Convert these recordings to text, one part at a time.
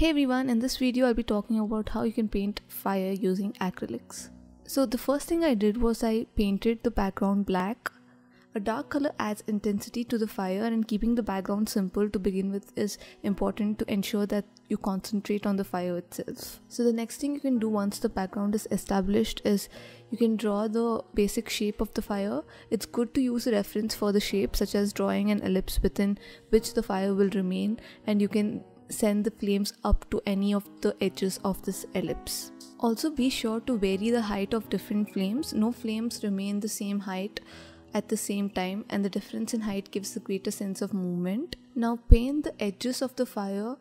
Hey everyone, in this video I'll be talking about how you can paint fire using acrylics. So the first thing I did was I painted the background black. A dark color adds intensity to the fire, and keeping the background simple to begin with is important to ensure that you concentrate on the fire itself. So the next thing you can do once the background is established is you can draw the basic shape of the fire. It's good to use a reference for the shape, such as drawing an ellipse within which the fire will remain, and you can send the flames up to any of the edges of this ellipse. Also be sure to vary the height of different flames. No flames remain the same height at the same time, and the difference in height gives a greater sense of movement. Now paint the edges of the fire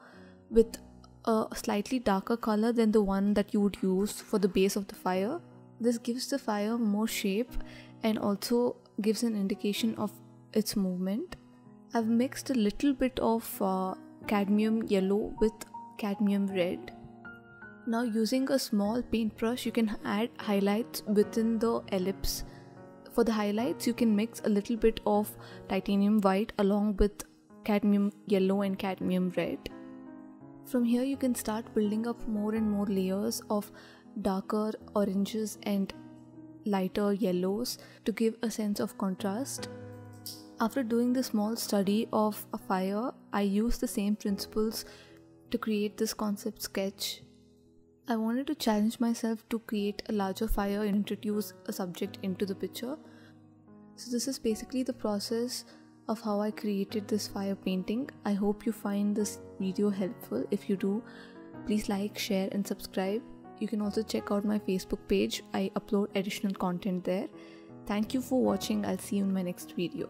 with a slightly darker color than the one that you would use for the base of the fire. This gives the fire more shape and also gives an indication of its movement. I've mixed a little bit of cadmium yellow with cadmium red. Now using a small paintbrush you can add highlights within the ellipse. For the highlights you can mix a little bit of titanium white along with cadmium yellow and cadmium red. From here you can start building up more and more layers of darker oranges and lighter yellows to give a sense of contrast. After doing the small study of a fire, I used the same principles to create this concept sketch. I wanted to challenge myself to create a larger fire and introduce a subject into the picture. So this is basically the process of how I created this fire painting. I hope you find this video helpful. If you do, please like, share and subscribe. You can also check out my Facebook page. I upload additional content there. Thank you for watching. I'll see you in my next video.